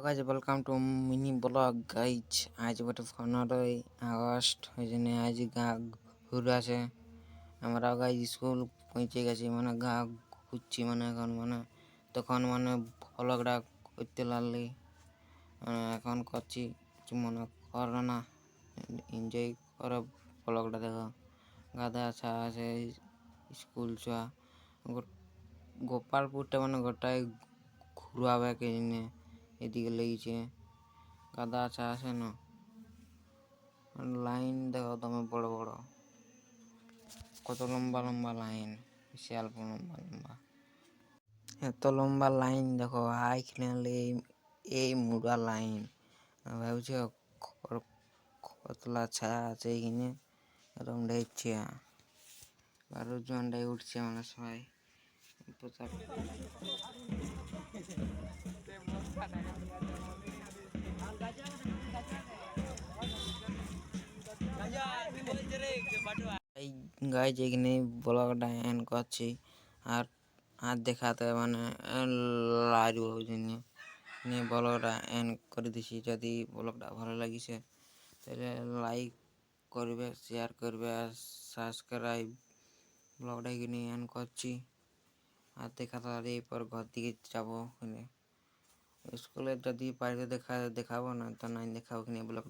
guys, welcome to mini blog guys. আজ বটে 15ই August, ওই জন্য আজ গা ঘুরে আছে। আমরা গাইজ স্কুল পৌঁছে গেছি, মানে গা ঘুরছি, মানে এখন মানে তখন মানে ব্লগটা করতে লাগলি, এখন করছি, কিছু মনে করো না, এনজয় করো ব্লগটা দেখো। গাদা আছা আছে স্কুল চা গোপালপুরটা মানে গোটাই ঘুরাবে কে জন্যে এদিকে লেগেছে। গাদা আছা আছে না, লাইন দেখো তুমি, বড় বড় কত লম্বা লম্বা লাইন, বিশাল লম্বা লম্বা, এত লম্বা লাইন দেখো। এইখানে এই মুড়া লাইন ভাবছ কতলা ছায়া আছে এইখানে, এরকম দেখছে। 12 জনটাই উঠছে, মানে সবাই এই গাইজ এখানে ব্লগটা এন্ড করছি। আর আর দেখাতে মানে লাগবে ওই জন্য নিয়ে ব্লগটা এন্ড করে দিছি। যদি ব্লগটা ভালো লাগিছে তাহলে লাইক করবে, শেয়ার করবে আর সাবস্ক্রাইব। ব্লগটা এখানে এন্ড করছি। আর দেখাতে এরপর ঘর দিকে যাবো। স্কুলে যদি বাইরে দেখাবো না, তো নাই দেখাবো কিনে ব্লগ।